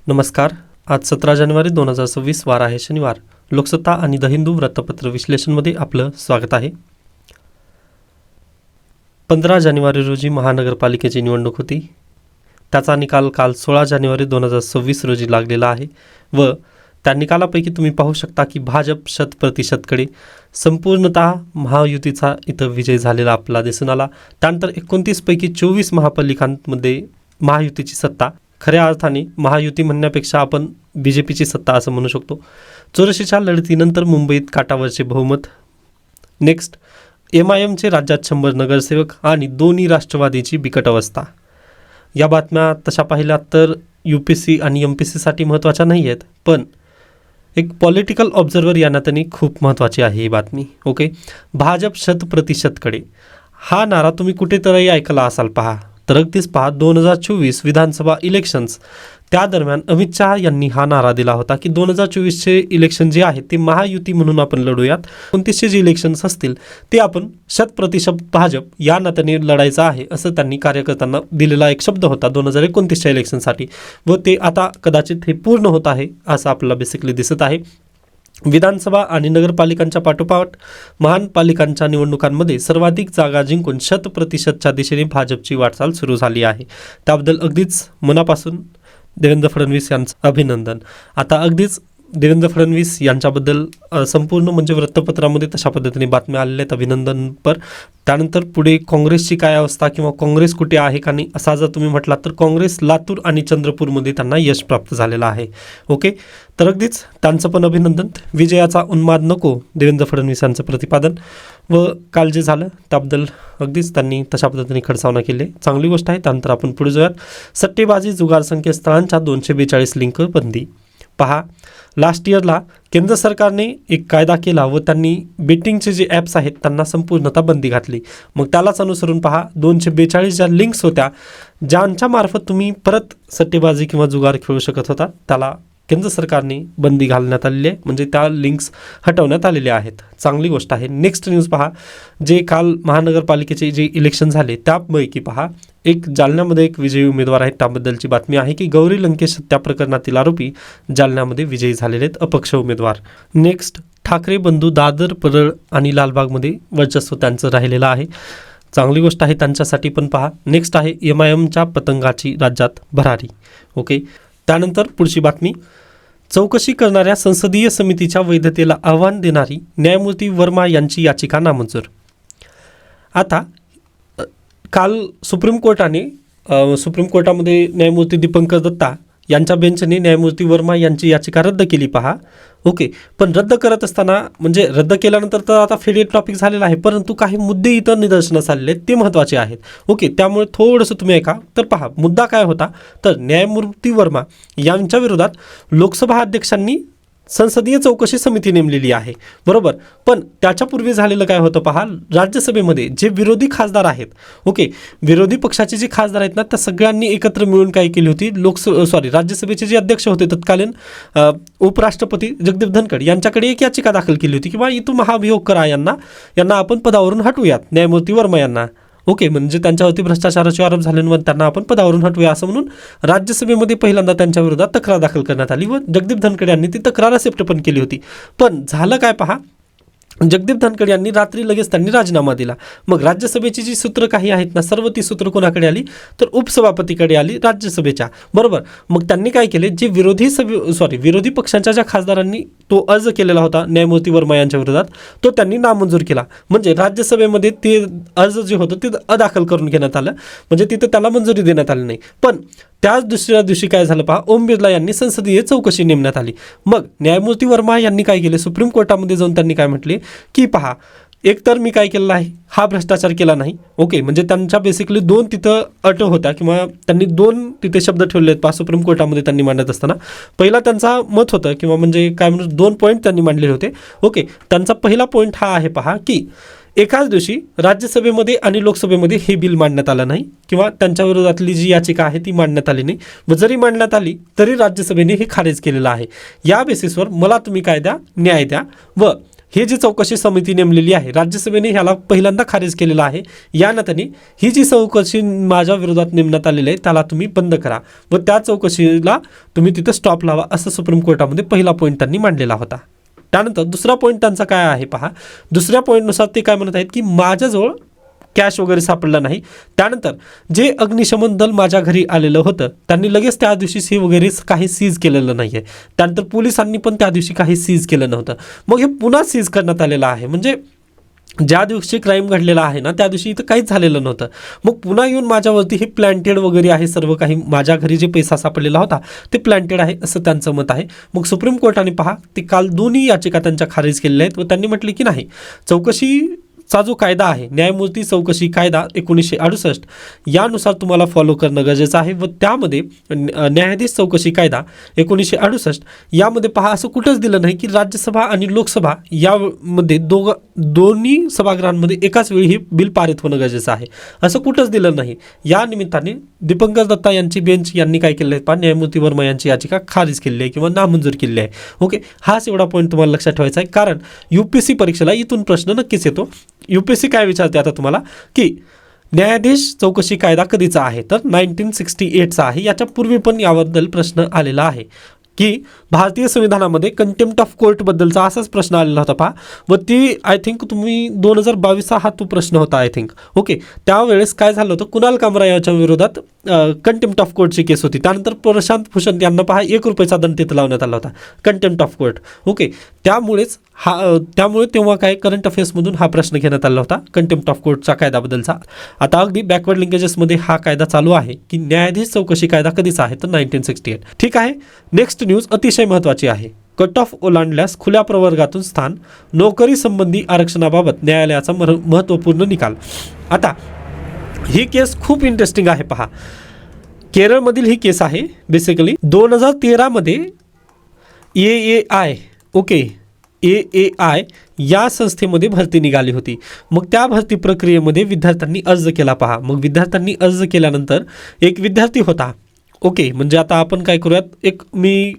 नमस्कार. आज 17 जानेवारी 2026 वार आहे शनिवार. लोकसत्ता आणि द हिंदू वृत्तपत्र विश्लेषणमध्ये आपलं स्वागत आहे. 15 जानेवारी रोजी महानगरपालिकेची निवडणूक होती. त्याचा निकाल काल 16 जानेवारी 2026 रोजी लागलेला आहे व त्या निकालापैकी तुम्ही पाहू शकता की भाजप 100%कडे संपूर्णतः महायुतीचा इथं विजय झालेला आपल्याला दिसून आला. त्यानंतर 29 पैकी 24 महापालिकांमध्ये महायुतीची सत्ता. खऱ्या अर्थाने महायुती म्हणण्यापेक्षा आपण BJPची सत्ता असं म्हणू शकतो. चुरशीच्या लढतीनंतर मुंबईत काटावरचे बहुमत. नेक्स्ट, MIMचे राज्यात 100 नगरसेवक आणि दोन्ही राष्ट्रवादीची बिकट अवस्था. या बातम्या तशा पाहिल्या तर UPSC आणि MPSCसाठी महत्त्वाच्या नाही आहेत, पण एक पॉलिटिकल ऑब्झर्वर या नात्याने खूप महत्त्वाची आहे ही बातमी. ओके, भाजप 100%कडे हा नारा तुम्ही कुठेतरी ऐकला असाल पहा. तर अगदीच पहा, 2024 विधानसभा इलेक्शन्स त्या दरम्यान अमित शहा यांनी हा नारा दिला होता की 2024चे इलेक्शन जे आहे ते महायुती म्हणून आपण लढूयात. 29चे जे इलेक्शन्स असतील ते आपण 100% भाजप या नात्याने लढायचं आहे असं त्यांनी कार्यकर्त्यांना दिलेला एक शब्द होता 2029च्या इलेक्शनसाठी व ते आता कदाचित हे पूर्ण होत आहे असं आपल्याला बेसिकली दिसत आहे. विधानसभा आणि नगरपालिकांच्या पाठोपाठ महानपालिकांच्या निवडणुकांमध्ये सर्वाधिक जागा जिंकून 100%च्या दिशेने भाजपची वाटचाल सुरू झाली आहे. त्याबद्दल अगदीच मनापासून देवेंद्र फडणवीस यांचं अभिनंदन. आता अगदीच देवेंद्र फडणवीस यांच्याबद्दल संपूर्ण म्हणजे वृत्तपत्रामध्ये तशा पद्धतीने बातम्या आलेल्या आहेत अभिनंदनपर. त्यानंतर पुढे काँग्रेसची काय अवस्था किंवा काँग्रेस कुठे आहे का नाही असा जर तुम्ही म्हटलात तर काँग्रेस लातूर आणि चंद्रपूरमध्ये त्यांना यश प्राप्त झालेलं आहे. ओके, तर अगदीच त्यांचं पण अभिनंदन. विजयाचा उन्माद नको, देवेंद्र फडणवीस यांचं प्रतिपादन. व काल जे झालं त्याबद्दल अगदीच त्यांनी तशा पद्धतीने खडसावना केली, चांगली गोष्ट आहे. त्यानंतर आपण पुढे जाऊयात. सट्टेबाजी जुगार संकेतस्थळांच्या 242 लिंक बंदी. पहा, लास्ट इयरला केंद्र सरकारने एक कायदा केला व त्यांनी बेटिंगचे जे ॲप्स आहेत त्यांना संपूर्णतः बंदी घातली. मग त्यालाच अनुसरून पहा 242 ज्या लिंक्स होत्या ज्यांच्यामार्फत तुम्ही परत सट्टेबाजी किंवा जुगार खेळू शकत होता त्याला केंद्र सरकारने बंदी घालण्यात आलेली आहे, म्हणजे त्या लिंक्स हटवण्यात आलेल्या आहेत. चांगली गोष्ट आहे. नेक्स्ट न्यूज पहा, जे काल महानगरपालिकेचे जे इलेक्शन झाले त्यापैकी पहा एक जालन्यामध्ये एक विजयी उमेदवार आहेत त्याबद्दलची बातमी आहे की गौरी लंकेश हत्या प्रकरणातील आरोपी जालन्यामध्ये विजयी झालेले आहेत अपक्ष उमेदवार. नेक्स्ट, ठाकरे बंधू दादर, परळ आणि लालबागमध्ये वर्चस्व त्यांचं राहिलेलं आहे, चांगली गोष्ट आहे त्यांच्यासाठी पण पहा. नेक्स्ट आहे MIMच्या पतंगाची राज्यात भरारी. ओके, त्यानंतर पुढची बातमी, चौकशी करणाऱ्या संसदीय समितीच्या वैधतेला आव्हान देणारी न्यायमूर्ती वर्मा यांची याचिका नामंजूर. आता काल सुप्रीम कोर्टामध्ये न्यायमूर्ती दीपंकर दत्ता यांच्या बेंचने न्यायमूर्ती वर्मा यांची याचिका रद्द केली पहा. ओके, पण रद्द करत असताना म्हणजे रद्द केल्यानंतर तर आता फेडेड टॉपिक झालेला आहे, परंतु काही मुद्दे इतर निदर्शनास आलेले आहेत ते महत्त्वाचे आहेत. ओके, त्यामुळे थोडंसं तुम्ही ऐका. तर पहा, मुद्दा काय होता तर न्यायमूर्ती वर्मा यांच्या विरोधात लोकसभा अध्यक्षांनी संसदीय चौकशी समिती नेमलेली आहे, बरोबर. पण त्याच्यापूर्वी झालेलं काय होतं पहा, राज्यसभेमध्ये जे विरोधी खासदार आहेत, ओके, विरोधी पक्षाचे जे खासदार आहेत ना त्या सगळ्यांनी एकत्र मिळून काय केली होती, राज्यसभेचे जे अध्यक्ष होते तत्कालीन उपराष्ट्रपती जगदीप धनखड यांच्याकडे एक याचिका दाखल केली होती किंवा इथून महाभियोग करा, यांना आपण पदावरून हटवूयात, न्यायमूर्ती वर्मा यांना. ओके, म्हणजे त्यांच्यावरती भ्रष्टाचाराचे आरोप झाल्यावर त्यांना आपण पदावरून हटवूया असं म्हणून राज्यसभेमध्ये पहिल्यांदा त्यांच्या विरोधात तक्रार दाखल करण्यात आली व जगदीप धनखड यांनी ती तक्रार एक्सेप्ट पण केली होती. पण झालं काय पहा, जगदीप धनखड यांनी रात्री लगेच त्यांनी राजीनामा दिला. मग राज्यसभेची जी सूत्र काही आहेत ना सर्व ती सूत्र कोणाकडे आली तर उपसभापतीकडे आली राज्यसभेच्या, बरोबर. मग त्यांनी काय केले, जे विरोधी पक्षांच्या ज्या खासदारांनी तो अर्ज केलेला होता न्यायमूर्ती वर्मा यांच्या विरोधात तो त्यांनी नामंजूर केला. म्हणजे राज्यसभेमध्ये ते अर्ज जे होतं ते अदाखल करून घेण्यात आलं, म्हणजे तिथं त्याला मंजुरी देण्यात आली नाही. पण त्याच दुसऱ्या दिवशी काय झालं पहा, ओम बिर्ला यांनी संसदीय चौकशी नेमण्यात आली. मग न्यायमूर्ती वर्मा यांनी काय केले, सुप्रीम कोर्टामध्ये जाऊन त्यांनी काय म्हटले की पहा, एकतर मी काय केलं आहे, हा भ्रष्टाचार केला नाही. ओके, म्हणजे त्यांच्या बेसिकली 2 तिथं अट होत्या किंवा त्यांनी 2 तिथे शब्द ठेवले आहेत पहा सुप्रीम कोर्टामध्ये त्यांनी मांडत असताना. पहिला त्यांचा मत होतं किंवा म्हणजे काय म्हणून 2 पॉईंट त्यांनी मांडलेले होते. ओके, त्यांचा पहिला पॉईंट हा आहे पहा की एकाच दिवशी राज्यसभेमध्ये आणि लोकसभेमध्ये हे बिल मांडण्यात आलं नाही किंवा त्यांच्या विरोधातली जी याचिका आहे ती मांडण्यात आली नाही व जरी मांडण्यात आली तरी राज्यसभेने हे खारिज केलेलं आहे. या बेसिसवर मला तुम्ही काय द्या, न्याय द्या व हे जी चौकशी समिती नेमलेली आहे, राज्यसभेने ह्याला पहिल्यांदा खारिज केलेलं आहे. या नात्याने ही जी चौकशी माझ्या विरोधात नेमण्यात आलेली आहे त्याला तुम्ही बंद करा व त्या चौकशीला तुम्ही तिथे स्टॉप लावा, असं सुप्रीम कोर्टामध्ये पहिला पॉईंट त्यांनी मांडलेला होता. त्यानंतर दुसरा पॉईंट त्यांचा काय आहे पहा. दुसऱ्या पॉईंटनुसार ते काय म्हणत आहेत की माझ्याजवळ कॅश वगैरे सापडलं नाही. त्यानंतर जे अग्निशमन दल माझ्या घरी आलेलं होतं त्यांनी लगेच त्या दिवशी हे वगैरे काही सीज केलेलं नाही आहे. त्यानंतर पोलिसांनी पण त्या दिवशी काही सीज केलं नव्हतं. मग हे पुन्हा सीज करण्यात आलेलं आहे. म्हणजे ज्या दिवशी क्राईम घडलेला आहे ना त्या दिवशी इथं काहीच झालेलं नव्हतं. मग पुन्हा येऊन माझ्यावरती हे प्लॅन्टेड वगैरे आहे, सर्व काही माझ्या घरी जे पैसा सापडलेला होता ते प्लॅन्टेड आहे असं त्यांचं मत आहे. मग सुप्रीम कोर्टाने पहा ते काल दोन्ही याचिका त्यांच्या खारिज केलेल्या आहेत व त्यांनी म्हटले की नाही, चौकशीचा जो कायदा आहे न्यायमूर्ती चौकशी कायदा 1968 यानुसार तुम्हाला फॉलो करणं गरजेचं आहे व त्यामध्ये न्यायाधीश चौकशी कायदा 1968 यामध्ये पहा असं कुठंच दिलं नाही की राज्यसभा आणि लोकसभा यामध्ये दोन्ही सभागृहांमध्ये एकाच वेळी हे बिल पारित होणं गरजेचं आहे, असं कुठंच दिलं नाही. या निमित्ताने दीपंकर दत्ता यांची बेंच यांनी काय केलं आहे, न्यायमूर्ती वर्मा यांची याचिका खारिज केली आहे किंवा नामंजूर केली आहे. ओके, हाच एवढा पॉईंट तुम्हाला लक्षात ठेवायचा आहे, कारण UPSC परीक्षेला इथून प्रश्न नक्कीच येतो. UPSC काय विचारते आता तुम्हाला की न्यायाधीश चौकशी कायदा कधीचा आहे, तर 1968चा आहे. याच्या पूर्वी पण याबद्दल प्रश्न आलेला आहे की भारतीय संविधानामध्ये कंटेम्प्ट ऑफ कोर्टबद्दलचा असाच प्रश्न आलेला होता पहा. व ती आय थिंक तुम्ही 2022 हा तो प्रश्न होता आय थिंक. ओके, त्यावेळेस काय झालं होतं, कुणाल कामरा याच्या विरोधात कंटेम्प्ट ऑफ कोर्टची केस होती. त्यानंतर प्रशांत भूषण यांना पहा 1 रुपयाचा दंड तिथं लावण्यात आला होता, कंटेम्प्ट ऑफ कोर्ट. ओके, त्यामुळे तेव्हा काय करंट अफेअर्समधून हा प्रश्न घेण्यात आला होता कंटेम्प्ट ऑफ कोर्टच्या कायद्याबद्दलचा. आता अगदी बॅकवर्ड लिंकेजेसमध्ये हा कायदा चालू आहे की न्यायाधीश चौकशी कायदा कधीचा आहे, तर 1968. ठीक आहे, नेक्स्ट न्यूज अतिशय महत्त्वाची आहे. कट ऑफ ओलांडल्यास खुल्या प्रवर्गातून स्थान, नोकरी संबंधी आरक्षणाबाबत न्यायालयाचा महत्त्वपूर्ण निकाल. आता ही केस खूप इंटरेस्टिंग आहे पहा. केरळमधील ही केस आहे. बेसिकली 2013 मध्ये AAI या संस्थेमध्ये भरती निघाली होती. मग त्या भरती प्रक्रियेमध्ये विद्यार्थ्यांनी अर्ज केला पहा. मग विद्यार्थ्यांनी अर्ज केल्यानंतर एक विद्यार्थी होता. ओके, म्हणजे आता आपण काय करूयात, मी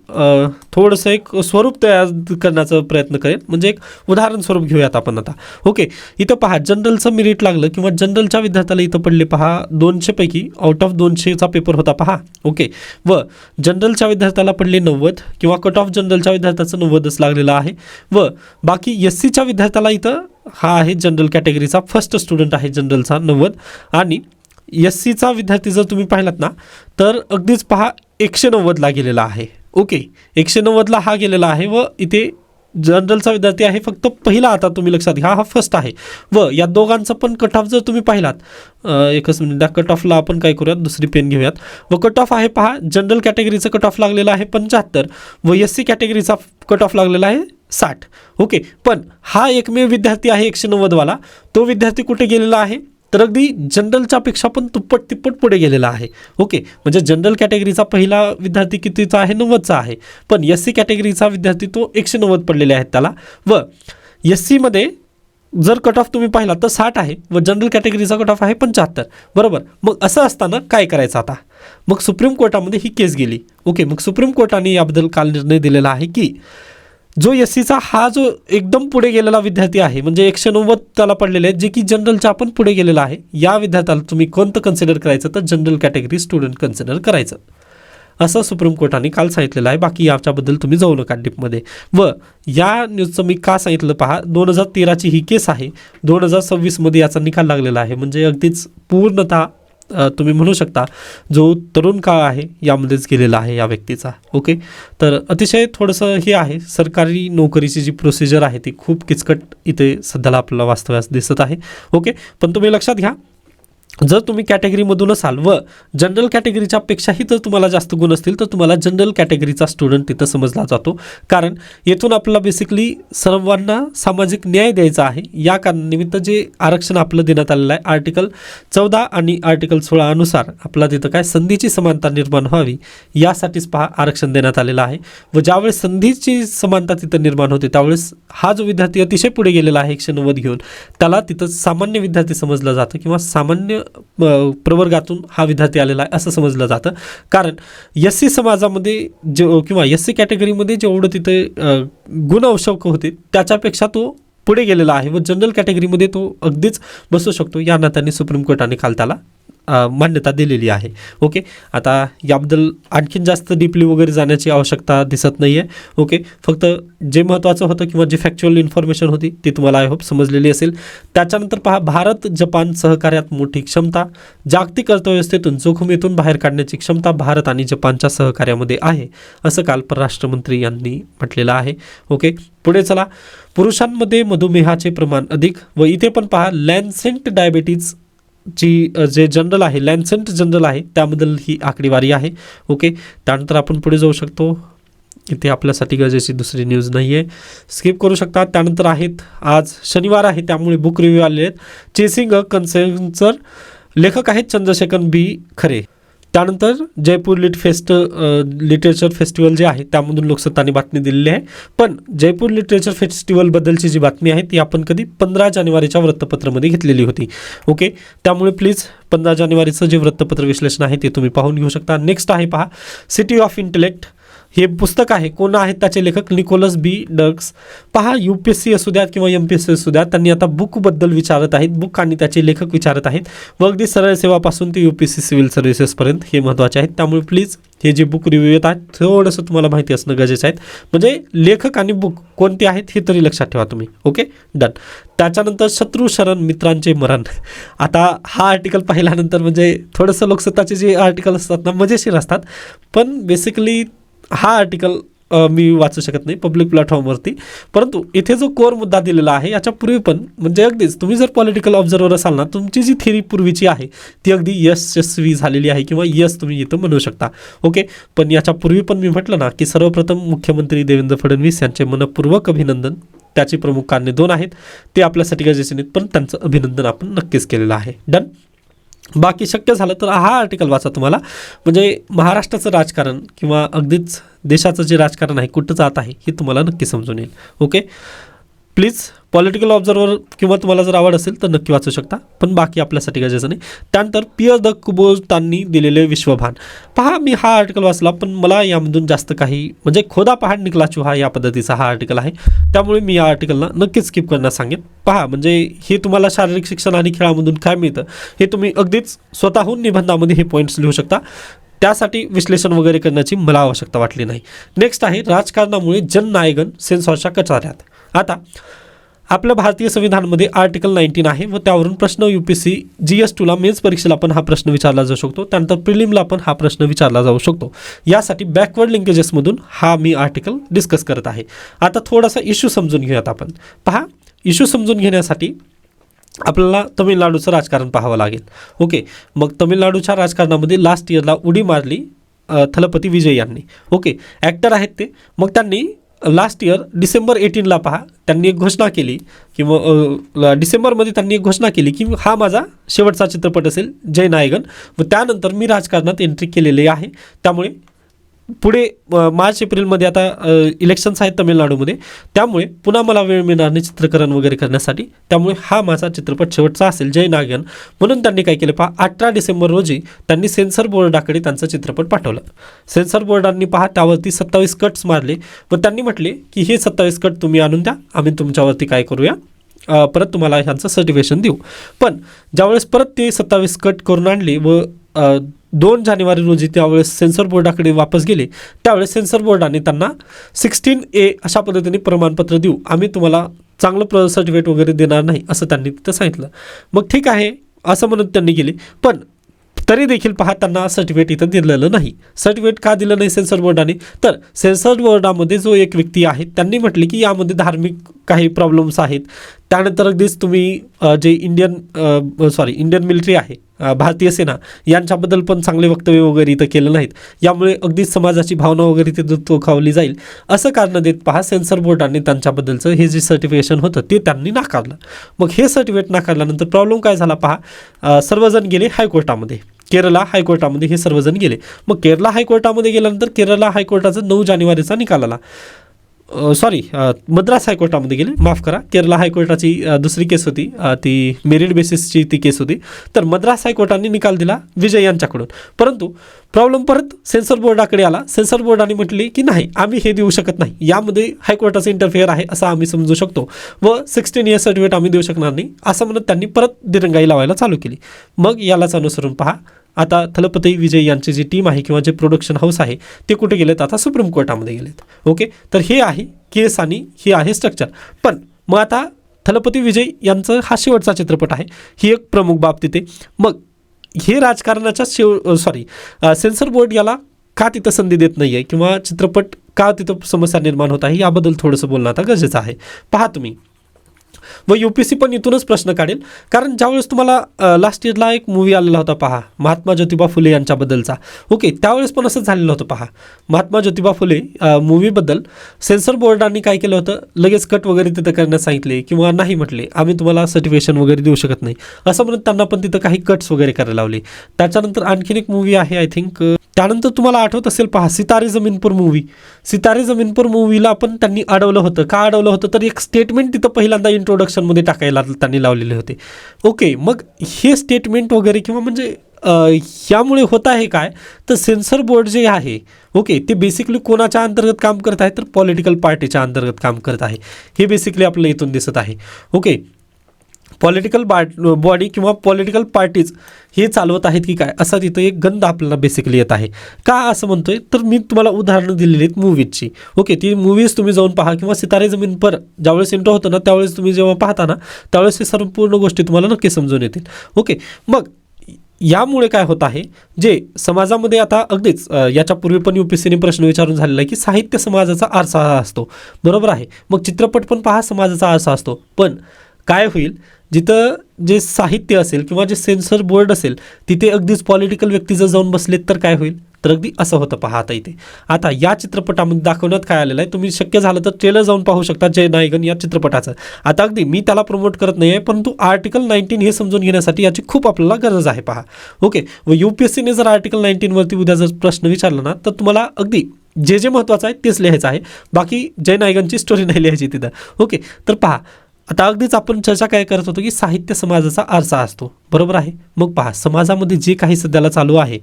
थोडंसं एक स्वरूप तयार करण्याचा प्रयत्न करेन, म्हणजे एक उदाहरण स्वरूप घेऊयात आपण आता. ओके, इथं पहा जनरलचं मेरिट लागलं किंवा जनरलच्या विद्यार्थ्याला इथं पडले पहा 200 पैकी आउट ऑफ 200चा पेपर होता पहा. ओके, व जनरलच्या विद्यार्थ्याला पडले 90 किंवा कट ऑफ जनरलच्या विद्यार्थ्याचं 90च लागलेलं आहे. व बाकी SCच्या विद्यार्थ्याला इथं हा आहे जनरल कॅटेगरीचा फर्स्ट स्टुडंट आहे जनरलचा 90. आणि SCचा विद्यार्थी जर तुम्ही पाहिलात ना तर अगदीच पहा 190ला गेलेला आहे. ओके, 190ला हा गेलेला आहे व इथे जनरलचा विद्यार्थी आहे फक्त पहिला. आता तुम्ही लक्षात घ्या, हा फर्स्ट आहे. व या दोघांचा पण कट ऑफ जर तुम्ही पाहिलात, एकच मिनिट, कट ऑफला आपण काय करूयात, दुसरी पेन घेऊयात. व कट ऑफ आहे पहा, जनरल कॅटेगरीचा कट ऑफ लागलेला आहे 75 व SC कॅटेगरीचा कट ऑफ लागलेला आहे 60. ओके, पण हा एकमेव विद्यार्थी आहे 190वाला. तो विद्यार्थी कुठे गेलेला आहे, तर अगदी जनरलच्या पेक्षा पण तिप्पट पुढे गेलेला आहे. ओके, म्हणजे जनरल कॅटेगरीचा पहिला विद्यार्थी कितीचा आहे, 90चा आहे. पण SC कॅटेगरीचा विद्यार्थी तो 190 पडलेले आहेत त्याला. व SCमध्ये जर कट ऑफ तुम्ही पाहिला तर 60 आहे व जनरल कॅटेगरीचा कट ऑफ आहे 75. बरोबर, मग असं असताना काय करायचं आता. मग सुप्रीम कोर्टामध्ये ही केस गेली. ओके, मग सुप्रीम कोर्टाने याबद्दल काल निर्णय दिलेला आहे की जो SCचा हा जो एकदम पुढे गेलेला विद्यार्थी आहे, म्हणजे 190 त्याला पडलेले आहेत, जे की जनरलच्या आपण पुढे गेलेला आहे, या विद्यार्थ्याला तुम्ही कोणतं कन्सिडर करायचं, तर जनरल कॅटेगरी स्टुडंट कन्सिडर करायचं, असं सुप्रीम कोर्टाने काल सांगितलेलं आहे. बाकी याच्याबद्दल तुम्ही जाऊ नका डीपमध्ये. व या न्यूजचं मी का सांगितलं पहा, 2013ची ही केस आहे, 2026मध्ये याचा निकाल लागलेला आहे. म्हणजे अगदीच पूर्णतः तुम्ही म्हणू शकता जो तरुण काळ आहे यामध्येच गेलेला आहे या व्यक्तीचा. ओके, तर अतिशय थोडंसं हे आहे, सरकारी नोकरीची जी प्रोसिजर आहे ती खूप किचकट इथे सध्याला आपल्याला वास्तव्यास दिसत आहे. ओके, पण तुम्ही लक्षात घ्या, जर तुम्ही कॅटेगरीमधून असाल व जनरल कॅटेगरीच्या पेक्षाही जर तुम्हाला जास्त गुण असतील तर तुम्हाला जनरल कॅटेगरीचा स्टुडंट तिथं समजला जातो. कारण येथून आपल्याला बेसिकली सर्वांना सामाजिक न्याय द्यायचा आहे. या कारणानिमित्त जे आरक्षण आपलं देण्यात आलेलं आहे आर्टिकल 14 आणि आर्टिकल 16 अनुसार आपला तिथं काय संधीची समानता निर्माण व्हावी यासाठीच पहा आरक्षण देण्यात आलेलं आहे. व ज्यावेळेस संधीची समानता तिथं निर्माण होते त्यावेळेस हा जो विद्यार्थी अतिशय पुढे गेलेला आहे 190 घेऊन, त्याला तिथं सामान्य विद्यार्थी समजलं जातं किंवा सामान्य प्रवर्गातून हा विद्यार्थी आलेला आहे असं समजलं जातं. कारण SC समाजामध्ये किंवा SC कॅटेगरीमध्ये जेवढं तिथे गुण आवश्यक होते त्याच्यापेक्षा तो पुढे गेलेला आहे व जनरल कॅटेगरीमध्ये तो अगदीच बसू शकतो. या नात्याने सुप्रीम कोर्टाने काल त्याला मान्यता दिलेली आहे. ओके, आता याबद्दल आणखीन जास्त डीपली वगैरे जाण्याची आवश्यकता दिसत नाही आहे. ओके, फक्त जे महत्त्वाचं होतं किंवा जे फॅक्च्युअल इन्फॉर्मेशन होती ती तुम्हाला आय होप समजलेली असेल. त्याच्यानंतर पहा, भारत जपान सहकार्यात मोठी क्षमता, जागतिक अर्थव्यवस्थेतून जोखमीतून बाहेर काढण्याची क्षमता भारत आणि जपानच्या सहकार्यामध्ये आहे, असं काल परराष्ट्रमंत्री यांनी म्हटलेलं आहे. ओके, पुढे चला. पुरुषांमध्ये मधुमेहाचे प्रमाण अधिक व इथे पण पहा लॅन्सेंट डायबिटीज जे जनरल आहे, लॅन्सेंट जनरल आहे, त्याबद्दल ही आकडेवारी आहे. ओके, त्यानंतर आपण पुढे जाऊ शकतो. इथे आपल्यासाठी गरजेची दुसरी न्यूज नाही आहे, स्किप करू शकता. त्यानंतर आहेत, आज शनिवार आहे त्यामुळे बुक रिव्ह्यू आले आहेत. चेसिंग अ कन्सेन्सर, लेखक आहेत चंद्रशेखर बी खरे. त्यानंतर जयपूर लिटरेचर फेस्टिवल जे आहे त्यामधून लोकसत्ताने बातमी दिलेली आहे. पण जयपूर लिटरेचर फेस्टिवलबद्दलची जी बातमी आहे ती आपण कधी 15 जानेवारीच्या वृत्तपत्रामध्ये घेतलेली होती. ओके, त्यामुळे प्लीज 15 जानेवारीचं जे वृत्तपत्र विश्लेषण आहे ते तुम्ही पाहून घेऊ शकता. नेक्स्ट आहे पहा, सिटी ऑफ इंटेलेक्ट. हे पुस्तक आहे, कोण आहेत त्याचे लेखक? निकोलस बी डर्क्स. पहा, UPSC असू द्यात किंवा MPSC असू द्यात, त्यांनी आता बुकबद्दल विचारत आहेत, बुक आणि त्याचे लेखक विचारत आहेत व अगदी सरळ सेवापासून ते UPSC सिव्हिल सर्व्हिसेसपर्यंत हे महत्त्वाचे आहेत. त्यामुळे प्लीज हे जे बुक रिव्ह्यू येत आहेत थोडंसं तुम्हाला माहिती असणं गरजेचं आहे. म्हणजे लेखक आणि बुक कोणते आहेत हे तरी लक्षात ठेवा तुम्ही. Okay, done. त्याच्यानंतर शत्रू शरण मित्रांचे मरण. आता हा आर्टिकल पाहिल्यानंतर म्हणजे थोडंसं लोकसत्ताचे जे आर्टिकल असतात ना मजेशीर असतात, पण बेसिकली हा आर्टिकल मी वाचू शकत नाही पब्लिक प्लॅटफॉर्मवरती. परंतु इथे जो कोर मुद्दा दिलेला आहे याच्यापूर्वी पण म्हणजे अगदीच तुम्ही जर पॉलिटिकल ऑब्झर्वर असाल ना, तुमची जी थिअरी पूर्वीची आहे ती अगदी यशस्वी झालेली आहे किंवा यस तुम्ही इथं म्हणू शकता. ओके, पण याच्यापूर्वी पण मी म्हटलं ना की सर्वप्रथम मुख्यमंत्री देवेंद्र फडणवीस यांचे मनपूर्वक अभिनंदन. त्याची प्रमुख कारणे 2 आहेत, ते आपल्यासाठी गरजेचे नाहीत, पण त्यांचं अभिनंदन आपण नक्कीच केलेलं आहे. डन. बाकी शक्य झालं तर हा आर्टिकल वाचा. तुम्हाला म्हणजे महाराष्ट्राचं राजकारण किंवा अगदीच देशाचं जे राजकारण आहे कुठं जात आहे हे तुम्हाला नक्की समजून येईल. ओके, प्लीज पॉलिटिकल ऑब्झर्वर किंवा तुम्हाला जर आवड असेल तर नक्की वाचू शकता, पण बाकी आपल्यासाठी गरजेचं नाही. त्यानंतर पियर द कुबोतांनी दिलेले विश्वभान. पहा, मी हा आर्टिकल वाचला पण मला यामधून जास्त काही म्हणजे खोदा पहाड निकला चुहा या पद्धतीचा हा आर्टिकल आहे, त्यामुळे मी या आर्टिकलला नक्कीच स्किप करण्यास सांगेन. पहा, म्हणजे हे तुम्हाला शारीरिक शिक्षण आणि खेळामधून काय मिळतं हे तुम्ही अगदीच स्वतःहून निबंधामध्ये हे पॉईंट्स लिहू शकता. त्यासाठी विश्लेषण वगैरे करण्याची मला आवश्यकता वाटली नाही. नेक्स्ट आहे, राजकारणामुळे जननायकन सेन्सॉरच्या कचाऱ्यात. आता आपल्या भारतीय संविधानामध्ये आर्टिकल 19 आहे व त्यावरून प्रश्न UPSC GS2ला मेन्स परीक्षेला पण हा प्रश्न विचारला जाऊ शकतो. त्यानंतर प्रिलिमला पण हा प्रश्न विचारला जाऊ शकतो. यासाठी बॅकवर्ड लिंकेजेसमधून हा मी आर्टिकल डिस्कस करत आहे. आता थोडासा इश्यू समजून घेऊयात आपण. पहा, इश्यू समजून घेण्यासाठी आपल्याला तमिळनाडूचं राजकारण पाहावं लागेल. ओके, मग तमिळनाडूच्या राजकारणामध्ये लास्ट इयरला उडी मारली थलपती विजय यांनी. ओके, ॲक्टर आहेत ते. मग त्यांनी लास्ट इयर डिसेंबर 18ला पहा त्यांनी एक घोषणा केली किंवा डिसेंबरमध्ये त्यांनी एक घोषणा केली की हा माझा शेवटचा चित्रपट असेल जय नायगन व त्यानंतर मी राजकारणात एंट्री केलेली आहे. त्यामुळे पुढे मार्च एप्रिलमध्ये आता इलेक्शन्स आहेत तमिळनाडूमध्ये, त्यामुळे पुन्हा मला वेळ मिळणार नाही चित्रकरण वगैरे करण्यासाठी, त्यामुळे हा माझा चित्रपट शेवटचा असेल जय नायगन. म्हणून त्यांनी काय केलं पहा, 18 डिसेंबर रोजी त्यांनी सेन्सर बोर्डाकडे त्यांचा चित्रपट पाठवला. सेन्सर बोर्डांनी पहा त्यावरती 27 कट्स मारले व त्यांनी म्हटले की हे 27 कट तुम्ही आणून द्या, आम्ही तुमच्यावरती काय करूया परत तुम्हाला ह्यांचं सर्टिफिकेशन देऊ. पण ज्यावेळेस परत ते 27 कट करून आणले व 2 जानेवारी रोजी त्यावेळेस सेन्सर बोर्डाकडे वापस गेले, त्यावेळेस सेन्सर बोर्डाने त्यांना 16A अशा पद्धतीने प्रमाणपत्र देऊ, आम्ही तुम्हाला चांगलं सर्टिफिकेट वगैरे देणार नाही असं त्यांनी तिथं सांगितलं. मग ठीक आहे असं म्हणून त्यांनी केले, पण तरी देखील पहा त्यांना सर्टिफिकेट इथं दिलेलं नाही. सर्टिफिकेट का दिलं नाही सेन्सर बोर्डाने? तर सेन्सर बोर्डामध्ये जो एक व्यक्ती आहे त्यांनी म्हटले की यामध्ये धार्मिक काही प्रॉब्लेम्स आहेत. त्यानंतर अगदीच तुम्ही जे इंडियन मिलिटरी आहे, भारतीय सेना यांच्याबद्दल पण चांगले वक्तव्य वगैरे इथं केलं नाहीत, यामुळे अगदीच समाजाची भावना वगैरे तिथं दुखावली जाईल असं कारण देत पहा सेन्सर बोर्डाने त्यांच्याबद्दलचं हे जे सर्टिफिकेशन होतं ते त्यांनी नाकारलं. मग हे सर्टिफिकेट नाकारल्यानंतर प्रॉब्लेम काय झाला पहा, सर्वजण गेले हायकोर्टामध्ये, केरला हायकोर्टामध्ये हे सर्वजण गेले. मग केरला हायकोर्टामध्ये गेल्यानंतर केरला हायकोर्टाचा 9 जानेवारीचा निकाल आला. सॉरी मद्रास हायकोर्टामध्ये गेले, माफ करा, केरला हायकोर्टाची दुसरी केस होती, ती मेरिट बेसिसची ती केस होती. तर मद्रास हायकोर्टाने निकाल दिला विजय यांच्याकडून. परंतु प्रॉब्लेम परत सेन्सर बोर्डाकडे आला. सेन्सर बोर्डाने म्हटले की नाही, आम्ही हे देऊ शकत नाही, यामध्ये हायकोर्टाचं इंटरफेअर आहे असं आम्ही समजू शकतो व 16 इयर्स सर्टिफिकेट आम्ही देऊ शकणार नाही असं म्हणत त्यांनी परत दिरंगाई लावायला चालू केली. मग यालाच अनुसरून पहा, आता थलपती विजय यांची जी टीम आहे किंवा जे प्रोडक्शन हाऊस आहे ते कुठे गेलेत, आता सुप्रीम कोर्टामध्ये गेलेत. ओके, तर हे आहे केस आणि हे आहे स्ट्रक्चर. पण मग आता थलपती विजय यांचं हा शेवटचा चित्रपट आहे, ही एक प्रमुख बाब तिथे. मग हे राजकारणाच्या सेन्सर बोर्ड याला का तिथं संधी देत नाही आहे किंवा चित्रपट का तिथं समस्या निर्माण होत आहे याबद्दल थोडंसं बोलणं आता गरजेचं आहे. पहा तुम्ही, व UPSC पण इथूनच प्रश्न काढेल. कारण ज्यावेळेस तुम्हाला लास्ट इयरला एक मूवी आलेला होता पहा, महात्मा ज्योतिबा फुले यांच्याबद्दलचा. ओके, त्यावेळेस पण असंच झालेलं होतं पहा, महात्मा ज्योतिबा फुले मूवीबद्दल सेन्सर बोर्डाने काय केलं होतं, लगेच कट वगैरे तिथं करण्यास सांगितले किंवा नाही म्हटले आम्ही तुम्हाला सर्टिफिकेशन वगैरे देऊ शकत नाही असं म्हणून त्यांना पण तिथं काही कट्स वगैरे करायला लावले. त्याच्यानंतर आणखीन एक मूवी आहे आय थिंक, त्यानंतर तुम्हाला आठवत असेल पहा, सितारे जमीन पर मूवी. सितारे जमीन पर मूवीला पण त्यांनी अडवलं होतं. का अडवलं होतं, तर एक स्टेटमेंट तिथं पहिल्यांदा इंट्रोडक्शनमध्ये टाकायला त्यांनी लावलेले होते. ओके, मग हे स्टेटमेंट वगैरे किंवा म्हणजे यामुळे होत आहे काय, तर सेन्सर बोर्ड जे आहे, ओके, ते बेसिकली कोणाच्या अंतर्गत काम करत आहे, तर पॉलिटिकल पार्टीच्या अंतर्गत काम करत आहे. हे बेसिकली आपल्याला इथून दिसत आहे. ओके, पॉलिटिकल बॉडी किंवा पॉलिटिकल पार्टीज हे चालवत आहेत की काय, असा तिथं एक गंध आपल्याला बेसिकली येत आहे. का असं म्हणतोय, तर मी तुम्हाला उदाहरणं दिलेली आहेत मूवीजची. ओके, ती मूवीज तुम्ही जाऊन पहा किंवा सितारे जमीन पर ज्यावेळेस इंट्रो होतं ना, त्यावेळेस तुम्ही जेव्हा पाहता ना, त्यावेळेस हे सर्व पूर्ण गोष्टी तुम्हाला नक्की समजून येतील. ओके, मग यामुळे काय होत आहे, जे समाजामध्ये आता अगदीच याच्यापूर्वी पण UPSCने प्रश्न विचारून झालेला आहे की साहित्य समाजाचा आरसा असतो, बरोबर आहे. मग चित्रपट पण पहा समाजाचा आरसा असतो. पण काय होईल, जिथं जे साहित्य असेल किंवा जे सेन्सर बोर्ड असेल तिथे अगदीच पॉलिटिकल व्यक्ती जर जाऊन बसलेत तर काय होईल, तर अगदी असं होतं पहा. आता इथे आता या चित्रपटामध्ये दाखवण्यात काय आलेलं आहे, तुम्ही शक्य झालं तर ट्रेलर जाऊन पाहू शकता जय नायगन या चित्रपटाचं. आता अगदी मी त्याला प्रमोट करत नाही आहे, परंतु आर्टिकल 19 हे समजून घेण्यासाठी याची खूप आपल्याला गरज आहे पहा. ओके, व UPSCने जर आर्टिकल 19 वरती उद्या जर प्रश्न विचारला ना, तर तुम्हाला अगदी जे जे महत्त्वाचं आहे तेच लिहायचं आहे, बाकी जय नायगनची स्टोरी नाही लिहायची तिथं. ओके, तर पहा, आता अगदीच आपण चर्चा काय करत होतो की साहित्य समाजाचा आरसा असतो, बरोबर आहे. मग पहा, समाजामध्ये जे काही सध्याला चालू आहे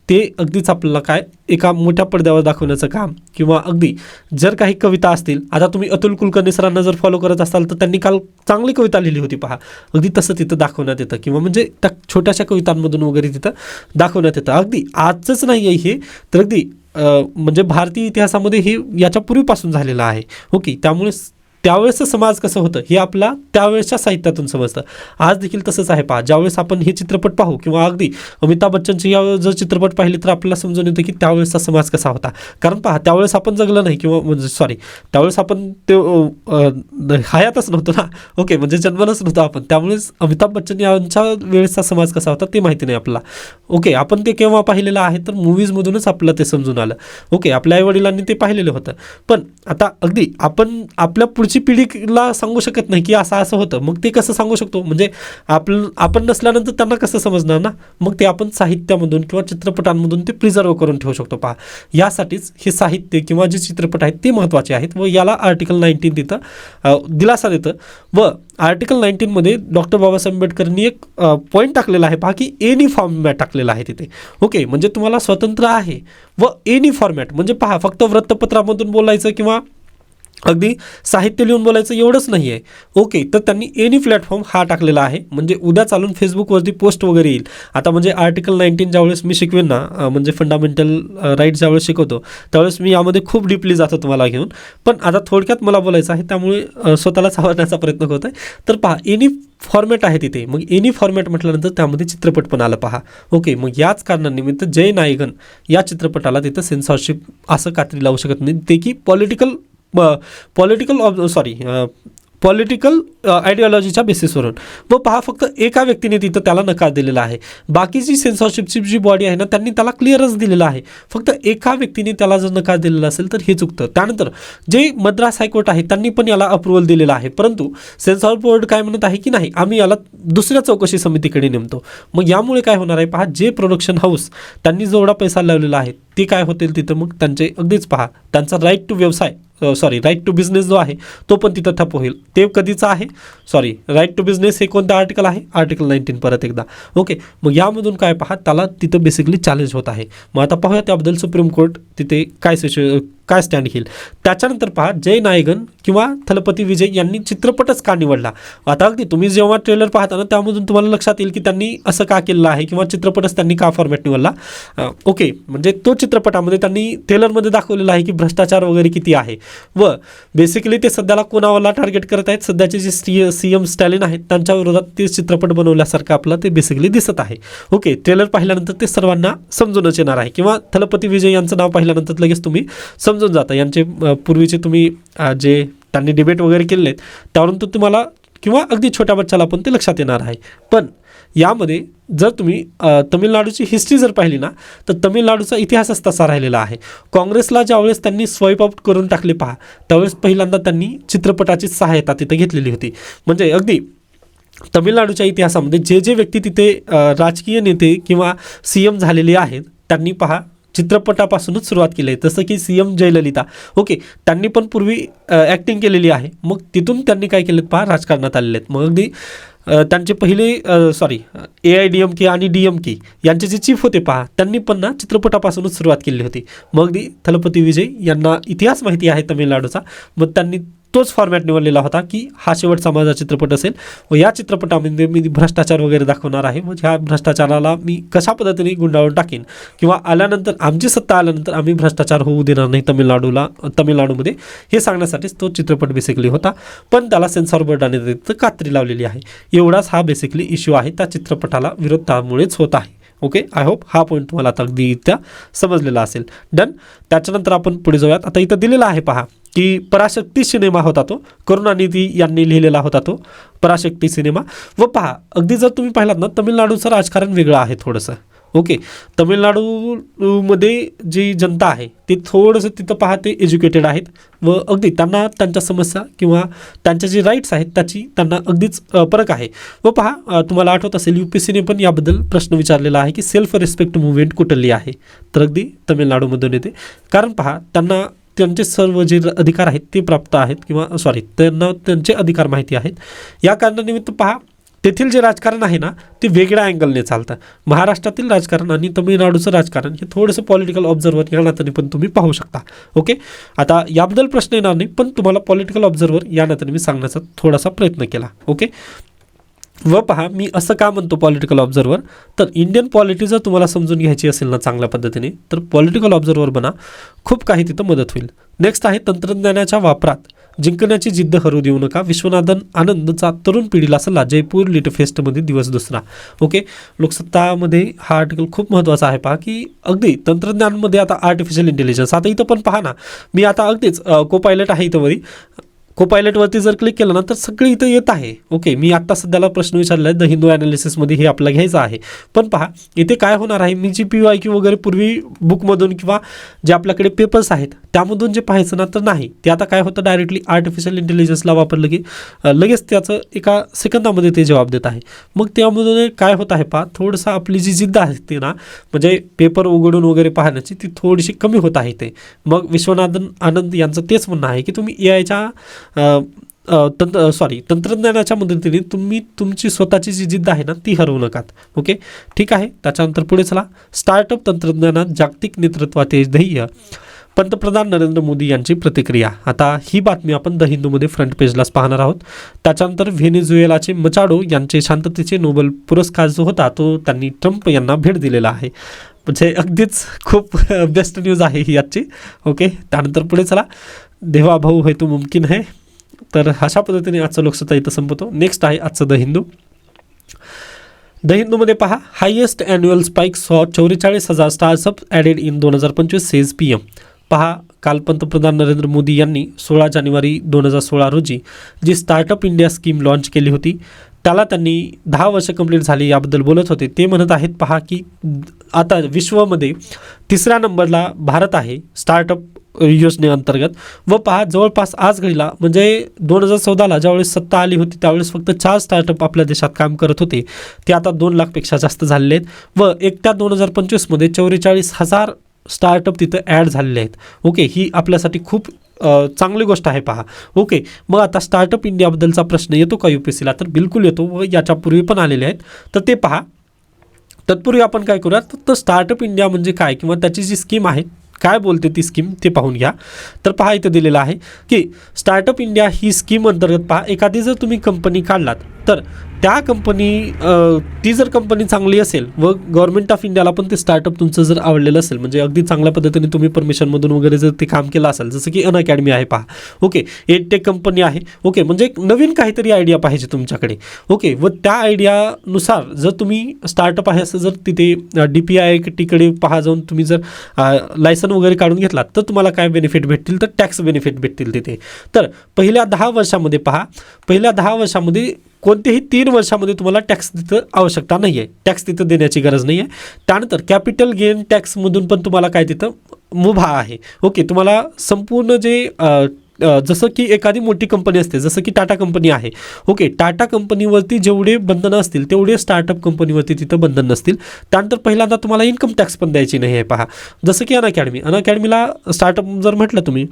ते अगदीच आपल्याला काय एका मोठ्या पडद्यावर दाखवण्याचं काम किंवा अगदी जर काही कविता असतील, आता तुम्ही अतुल कुलकर्णी सरांना जर फॉलो करत असाल तर त्यांनी काल चांगली कविता लिहिली होती पहा, अगदी तसं तिथं दाखवण्यात येतं किंवा म्हणजे त्या छोट्याशा कवितांमधून वगैरे तिथं दाखवण्यात येतं. अगदी आजच नाही आहे हे, तर अगदी म्हणजे भारतीय इतिहासामध्ये हे याच्यापूर्वीपासून झालेलं आहे. ओके, त्यामुळे त्यावेळेसचं समाज कसं होतं हे आपला त्यावेळेसच्या साहित्यातून समजतं. आज देखील तसंच आहे पहा, ज्यावेळेस आपण हे चित्रपट पाहू किंवा अगदी अमिताभ बच्चनचे या जर चित्रपट पाहिले तर आपल्याला समजून येतं की त्यावेळेसचा समाज कसा होता. कारण पहा, त्यावेळेस आपण जगलं नाही किंवा म्हणजे त्यावेळेस आपण ते हयातच नव्हतो ना. ओके, म्हणजे जन्मलंच नव्हतं आपण, त्यामुळेच अमिताभ बच्चन यांच्या वेळेसचा समाज कसा होता ते माहिती नाही आपल्याला. ओके, आपण ते केव्हा पाहिलेलं आहे, तर मूवीजमधूनच आपल्याला ते समजून आलं. ओके, आपल्या आईवडिलांनी ते पाहिलेलं होतं. पण आता अगदी आपण आपल्या पुढची पिढीला सांगू शकत नाही की असं असं होतं. मग ते कसं सांगू शकतो, म्हणजे आपण नसल्यानंतर त्यांना कसं समजणार ना. मग ते आपण साहित्यामधून किंवा चित्रपटांमधून ते प्रिझर्व करून ठेवू शकतो पहा. यासाठीच हे साहित्य किंवा जे चित्रपट आहेत ते महत्त्वाचे आहेत व याला आर्टिकल 19 तिथं दिलासा देतं. व आर्टिकल 19मध्ये डॉक्टर बाबासाहेब आंबेडकरांनी एक पॉईंट टाकलेला आहे पहा की एनी फॉर्मॅट टाकलेला आहे तिथे. ओके, म्हणजे तुम्हाला स्वतंत्र आहे व एनी फॉर्मॅट म्हणजे पहा, फक्त वृत्तपत्रामधून बोलायचं किंवा अगदी साहित्य लिहून बोलायचं एवढंच नाही आहे. ओके, तर त्यांनी एनी प्लॅटफॉर्म हा टाकलेला आहे. म्हणजे उद्या चालून फेसबुकवरती पोस्ट वगैरे येईल. आता म्हणजे आर्टिकल 19 ज्यावेळेस मी शिकवेन ना, म्हणजे फंडामेंटल राईट ज्यावेळेस शिकवतो त्यावेळेस मी यामध्ये खूप डीपली जातो तुम्हाला घेऊन. पण आता थोडक्यात मला बोलायचं आहे, त्यामुळे स्वतःलाच आवडण्याचा प्रयत्न करतो आहे. तर पहा, एनी फॉर्मॅट आहे तिथे. मग एनी फॉर्मॅट म्हटल्यानंतर त्यामध्ये चित्रपट पण आलं पहा. ओके, मग याच कारणानिमित्त जय नायगन या चित्रपटाला तिथं सेन्सॉरशिप असं कात्री लावू शकत नाही ते की पॉलिटिकल आयडिओलॉजीच्या बेसिसवरून. व पहा, फक्त एका व्यक्तीने तिथं त्याला नकार दिलेला आहे. बाकीची सेन्सॉरशिपची जी बॉडी आहे ना, त्यांनी त्याला क्लिअरच दिलेलं आहे. फक्त एका व्यक्तीने त्याला जर नकार दिलेला असेल तर हे चुकतं. त्यानंतर जे मद्रास हायकोर्ट आहे त्यांनी पण याला अप्रुव्हल दिलेलं आहे. परंतु सेन्सॉर बोर्ड काय म्हणत आहे की नाही, आम्ही याला दुसऱ्या चौकशी समितीकडे नेमतो. मग यामुळे काय होणार आहे पहा, जे प्रोडक्शन हाऊस त्यांनी जेवढा पैसा लावलेला आहे ते काय होतील तिथं, मग त्यांचे अगदीच पहा त्यांचा राईट टू व्यवसाय राईट टू बिझनेस जो आहे तो पण तिथं ठप्प होईल. ते कधीचं आहे? राईट टू बिझनेस हे कोणतं आर्टिकल आहे? आर्टिकल 19 परत एकदा. ओके, मग यामधून काय पहा, त्याला तिथं बेसिकली चॅलेंज होत आहे. मग आता पाहूया त्याबद्दल सुप्रीम कोर्ट तिथे काय स्टँड घेईल. त्याच्यानंतर पहा, जय नायगन किंवा थलपती विजय यांनी चित्रपटच का निवडला. आता अगदी तुम्ही जेव्हा ट्रेलर पाहता ना त्यामधून तुम्हाला लक्षात येईल की त्यांनी असं का केलेलं आहे किंवा चित्रपटच त्यांनी का फॉर्मॅट निवडला. ओके, म्हणजे तो चित्रपटामध्ये त्यांनी ट्रेलरमध्ये दाखवलेला आहे की भ्रष्टाचार वगैरे किती आहे व बेसिकली ते सध्याला कोणाला टार्गेट करत आहेत, सध्याचे जे CM स्टॅलिन आहेत त्यांच्या विरोधात ते चित्रपट बनवल्यासारखं आपलं ते बेसिकली दिसत आहे. ओके, ट्रेलर पाहिल्यानंतर ते सर्वांना समजूनच येणार आहे किंवा थलपती विजय यांचं नाव पाहिल्यानंतर लगेच तुम्ही समजून जाता. यांचे पूर्वीचे तुम्ही जे त्यांनी डिबेट वगैरे केलेले आहेत त्यावरून तो तुम्हाला किंवा अगदी छोट्या बच्चाला पण ते लक्षात येणार आहे. पण यामध्ये जर तुम्ही तमिळनाडूची हिस्ट्री जर पाहिली ना तर तमिळनाडूचा इतिहासच तसा राहिलेला आहे. काँग्रेसला ज्यावेळेस त्यांनी स्वाईप आउट करून टाकले पहा, त्यावेळेस पहिल्यांदा त्यांनी चित्रपटाची सहायता तिथे घेतलेली होती. म्हणजे अगदी तमिळनाडूच्या इतिहासामध्ये जे व्यक्ती तिथे राजकीय नेते किंवा CM झालेले आहेत त्यांनी पहा चित्रपटापासूनच सुरुवात केली आहे. जसं की CM जयललिता, ओके, त्यांनी पण पूर्वी ॲक्टिंग केलेली आहे. मग तिथून त्यांनी काय केलेत पहा, राजकारणात आलेले आहेत. मग अगदी त्यांचे पहिले AIDMK आणि DMK यांचे जे चीफ होते पहा, त्यांनी पण ना चित्रपटापासूनच सुरुवात केली होती. मग अगदी थलपती विजय यांना इतिहास माहिती आहे तमिळनाडूचा, मग त्यांनी तोच फॉर्मॅट निवडलेला होता की हा शेवटचा माझा चित्रपट असेल व या चित्रपटामध्ये मी भ्रष्टाचार वगैरे दाखवणार आहे. मग ह्या भ्रष्टाचाराला मी कशा पद्धतीने गुंडाळून टाकेन किंवा आल्यानंतर आमची सत्ता आल्यानंतर आम्ही भ्रष्टाचार होऊ देणार नाही तमिळनाडूमध्ये, हे सांगण्यासाठीच तो चित्रपट बेसिकली होता. पण त्याला सेन्सॉर बोर्डाने तिथं कात्री लावलेली आहे. एवढाच हा बेसिकली इश्यू आहे. त्या चित्रपटाला विरोध त्यामुळेच होत आहे. ओके, आय होप हा पॉईंट तुम्हाला आता अगदी त्या समजलेला असेल. डन. त्याच्यानंतर आपण पुढे जाऊयात. आता इथं दिलेला आहे पहा की पराशक्ती सिनेमा होता तो, करुणानिधी यांनी लिहिलेला होता तो पराशक्ती सिनेमा. व पहा अगदी जर तुम्ही पाहिलात ना तमिळनाडूचं राजकारण वेगळं आहे थोडंसं. ओके, तमिळनाडूमध्ये जी जनता आहे ते थोडंसं तिथं पहा ते एज्युकेटेड आहेत व अगदी त्यांना त्यांच्या समस्या किंवा त्यांच्या जे राईट्स आहेत त्याची त्यांना अगदीच फरक आहे. व पहा तुम्हाला आठवत असेल UPSCने पण याबद्दल प्रश्न विचारलेला आहे की सेल्फ रिस्पेक्ट मुवमेंट कुठली आहे, तर अगदी तमिळनाडूमधून येते. कारण पहा त्यांना त्यांचे सर्व जे अधिकार आहेत ते प्राप्त आहेत किंवा त्यांना त्यांचे अधिकार माहिती आहेत. या कारणानिमित्त पहा तेथील जे राजकारण आहे ना ते वेगळ्या अँगलने चालतं. महाराष्ट्रातील राजकारण आणि तमिळनाडूचं राजकारण हे थोडंसं पॉलिटिकल ऑब्झर्वर या नात्याने पण तुम्ही पाहू शकता. ओके, आता याबद्दल प्रश्न येणार नाही पण तुम्हाला पॉलिटिकल ऑब्झर्वर या नात्याने मी सांगण्याचा थोडासा प्रयत्न केला. ओके, व पहा मी असं का म्हणतो पॉलिटिकल ऑब्झर्वर, तर इंडियन पॉलिटी जर तुम्हाला समजून घ्यायची असेल ना चांगल्या पद्धतीने तर पॉलिटिकल ऑब्झर्वर बना, खूप काही तिथं मदत होईल. नेक्स्ट आहे तंत्रज्ञानाच्या वापरात जिंकण्याची जिद्द हरू देऊ नका, विश्वनाथन आनंदचा तरुण पिढीला सल्ला, जयपूर लिट फेस्टमध्ये दिवस दुसरा. ओके, लोकसत्तामध्ये हा आर्टिकल खूप महत्त्वाचा आहे. पहा की अगदी तंत्रज्ञानमध्ये आता आर्टिफिशियल इंटेलिजन्स, आता इथं पण पहा ना मी आता अगदीच कोपायलट आहे इथं वरी, कोपायलटवरती जर क्लिक केलं ना तर सगळे इथं येत आहे. ओके, मी आत्ता सध्याला प्रश्न विचारला आहे द हिंदू ॲनालिसिसमध्ये, हे आपला घ्यायचं आहे. पण पहा इथे काय होणार आहे, मी जी PYQ वगैरे पूर्वी बुकमधून किंवा जे आपल्याकडे पेपर्स आहेत त्यामधून जे पाहायचं ना तर नाही, ते आता काय होतं डायरेक्टली आर्टिफिशियल इंटेलिजन्सला वापरलं की लगेच त्याचं एका सेकंदामध्ये ते जबाब देत आहे. मग त्यामध्ये काय होत आहे पहा, थोडंसं आपली जी जिद्द आहे ती ना म्हणजे पेपर उघडून वगैरे पाहण्याची ती थोडीशी कमी होत आहे ते. मग विश्वनाथन आनंद यांचं तेच म्हणणं आहे की तुम्ही AIच्या तंत्रज्ञानाच्या मदतीने तुम्ही तुमची स्वतःची जी जिद्द आहे ना ती हरवू नकात. ओके, ठीक आहे. त्याच्यानंतर पुढे चला, स्टार्टअप तंत्रज्ञानात जागतिक नेतृत्वाचे ध्येय, पंतप्रधान नरेंद्र मोदी यांची प्रतिक्रिया. आता ही बातमी आपण द हिंदूमध्ये फ्रंट पेजलाच पाहणार आहोत. त्याच्यानंतर व्हेनेझुएलाचे मचाडो यांचे शांततेचे नोबेल पुरस्कार जो होता तो त्यांनी ट्रम्प यांना भेट दिलेला आहे. म्हणजे अगदीच खूप बेस्ट न्यूज आहे ही आजची. ओके, त्यानंतर पुढे चला, देवा भाऊ है तो मुमकिन है. तर अशा पद्धतीने आजचं लोकसत्ता इथं संपतो. नेक्स्ट आहे आजचं द हिंदू. द हिंदूमध्ये पहा, हायेस्ट ॲन्युअल स्पाइक सॉ 44,000 startup added in 2025 says PM. पहा काल पंतप्रधान नरेंद्र मोदी यांनी 16 जानेवारी 2016 रोजी जी स्टार्टअप इंडिया स्कीम लॉन्च केली होती त्याला त्यांनी 10 वर्ष कंप्लीट झाली याबद्दल बोलत होते. ते म्हणत आहेत पहा की आता विश्वामध्ये 3ऱ्या नंबरला भारत आहे स्टार्टअप योजनेअंतर्गत. व पहा जवळपास आज घडीला म्हणजे 2014ला ज्यावेळेस सत्ता आली होती त्यावेळेस फक्त 4 स्टार्टअप आपल्या देशात काम करत होते, ते आता 2 लाखपेक्षा जास्त झालेले आहेत. व एकट्या 2025मध्ये 44,000 स्टार्टअप तिथं ॲड झालेले आहेत. ओके, ही आपल्यासाठी खूप चांगली गोष्ट आहे पहा. ओके, मग आता स्टार्टअप इंडियाबद्दलचा प्रश्न येतो का UPSCला? तर बिलकुल येतो व याच्यापूर्वी पण आलेले आहेत. तर ते पहा. तत्पूर्वी आपण काय करूया, तर स्टार्टअप इंडिया म्हणजे काय किंवा त्याची जी स्कीम आहे, काय बोलते ती स्कीम ते पाहून घ्या. तर पहा, इथं दिलेलं आहे की स्टार्टअप इंडिया ही स्कीम अंतर्गत पहा, एखादी जर तुम्ही कंपनी काढलात तर त्या कंपनी ती जर कंपनी चांगली असेल व गव्हर्नमेंट ऑफ इंडियाला पण ते स्टार्टअप तुमचं जर आवडलेलं असेल, म्हणजे अगदी चांगल्या पद्धतीने तुम्ही परमिशनमधून वगैरे जर ते काम केलं असेल, जसं की अनअकॅडमी आहे पहा. ओके, एडटेक कंपनी आहे. ओके, म्हणजे एक नवीन काहीतरी आयडिया पाहिजे तुमच्याकडे. ओके, व त्या आयडियानुसार जर तुम्ही स्टार्टअप आहे असं जर तिथे DPIITकडे पहा जाऊन तुम्ही जर लायसन वगैरे काढून घेतलात तर तुम्हाला काय बेनिफिट भेटतील, तर टॅक्स बेनिफिट भेटतील तिथे. तर पहिल्या 10 वर्षामध्ये पहा, पहिल्या 10 वर्षामध्ये कोणत्याही 3 वर्षामध्ये तुम्हाला टॅक्स तिथं आवश्यकता नाही आहे, टॅक्स तिथं देण्याची गरज नाही आहे. त्यानंतर कॅपिटल गेन टॅक्समधून पण तुम्हाला काय तिथं मुभा आहे. ओके, तुम्हाला संपूर्ण जे जसं की एखादी मोठी कंपनी असते, जसं की टाटा कंपनी आहे. ओके, टाटा कंपनीवरती जेवढे बंधनं असतील तेवढे स्टार्टअप कंपनीवरती तिथं बंधन नसतील. त्यानंतर पहिल्यांदा तुम्हाला इन्कम टॅक्स पण द्यायची नाही आहे पहा. जसं की अनअकॅडमीला स्टार्टअप जर म्हटलं तुम्ही